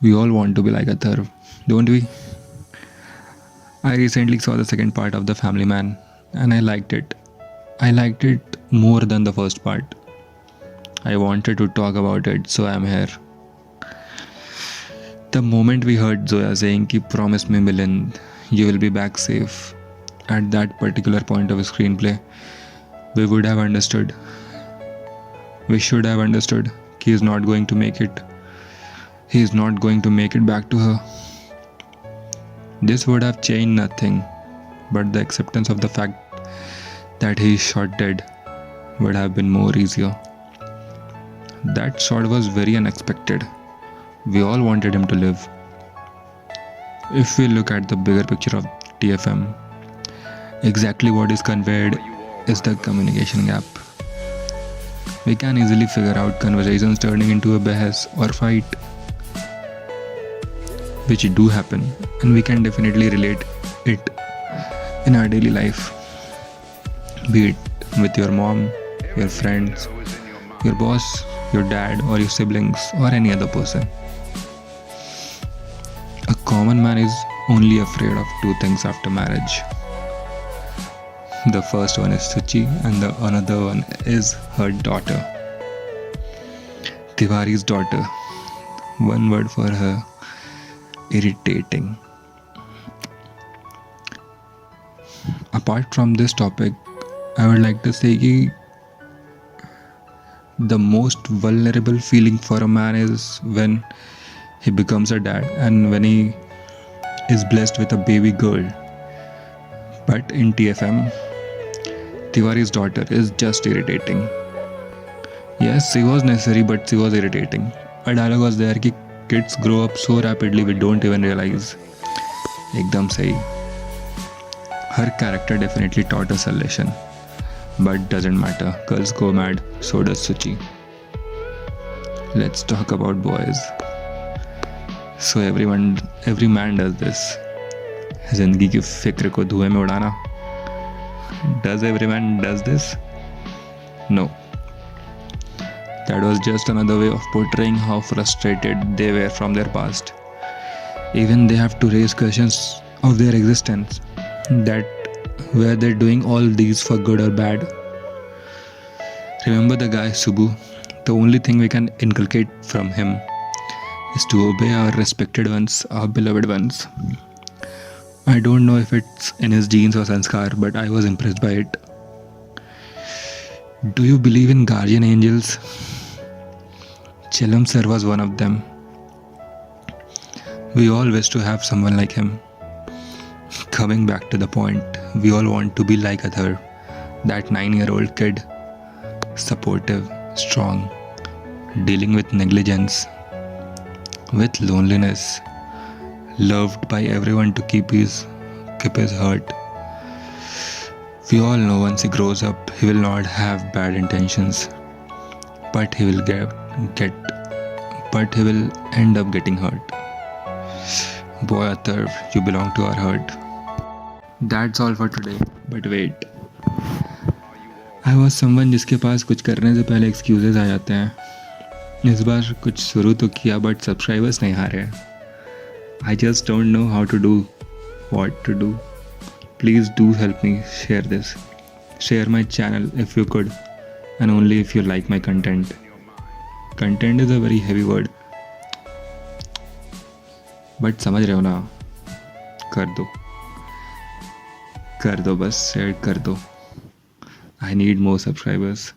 We all want to be like Atharv, don't we? I recently saw the second part of The Family Man and I liked it. I liked it more than the first part. I wanted to talk about it, so I'm here. The moment we heard Zoya saying ki promise me Milind, you will be back safe, at that particular point of a screenplay, we would have understood. We should have understood he is not going to make it. He is not going to make it back to her. This would have changed nothing, but the acceptance of the fact that he is shot dead would have been more easier. That shot was very unexpected. We all wanted him to live. If we look at the bigger picture of TFM, exactly what is conveyed is the communication gap. We can easily figure out conversations turning into a behas or fight, which do happen, and we can definitely relate it in our daily life, be it with your mom, your friends, your boss, your dad, or your siblings, or any other person. A common man is only afraid of two things after marriage. The first one is Suchi, and the another one is her daughter. Tiwari's daughter. One word for her: irritating. Apart from this topic, I would like to say that the most vulnerable feeling for a man is when he becomes a dad and when he is blessed with a baby girl. But in TFM, Tiwari's daughter is just irritating. Yes, she was necessary, but she was irritating. A dialogue was there कि kids grow up so rapidly we don't even realize. एकदम सही. Her character definitely taught us a lesson. But doesn't matter, girls go mad, so does Suchi. Let's talk about boys. So every man does this. जिंदगी की फिक्र को धुएं में उड़ाना. Does every man does this? No. That was just another way of portraying how frustrated they were from their past. Even they have to raise questions of their existence. That were they doing all these for good or bad? Remember the guy Subbu? The only thing we can inculcate from him is to obey our respected ones, our beloved ones. I don't know if it's in his genes or sanskar, but I was impressed by it. Do you believe in guardian angels? Chelam sir was one of them. We all wish to have someone like him. Coming back to the point, we all want to be like Atharv, that 9-year-old kid, supportive, strong, dealing with negligence, with loneliness, loved by everyone to keep his heart. We all know once he grows up, he will not have bad intentions, but he will end up getting hurt. Boy Atharv, you belong to our heart. That's all for today. But wait, I was someone जिसके पास कुछ करने से पहले excuses आ जाते हैं. इस बार कुछ शुरू तो किया but subscribers नहीं आ रहे. I just don't know how to do, what to do. Please do help me share this. Share my channel if you could, and only if you like my content. Content is a very heavy word. But समझ रहे हो ना? कर दो बस, share कर दो. I need more subscribers.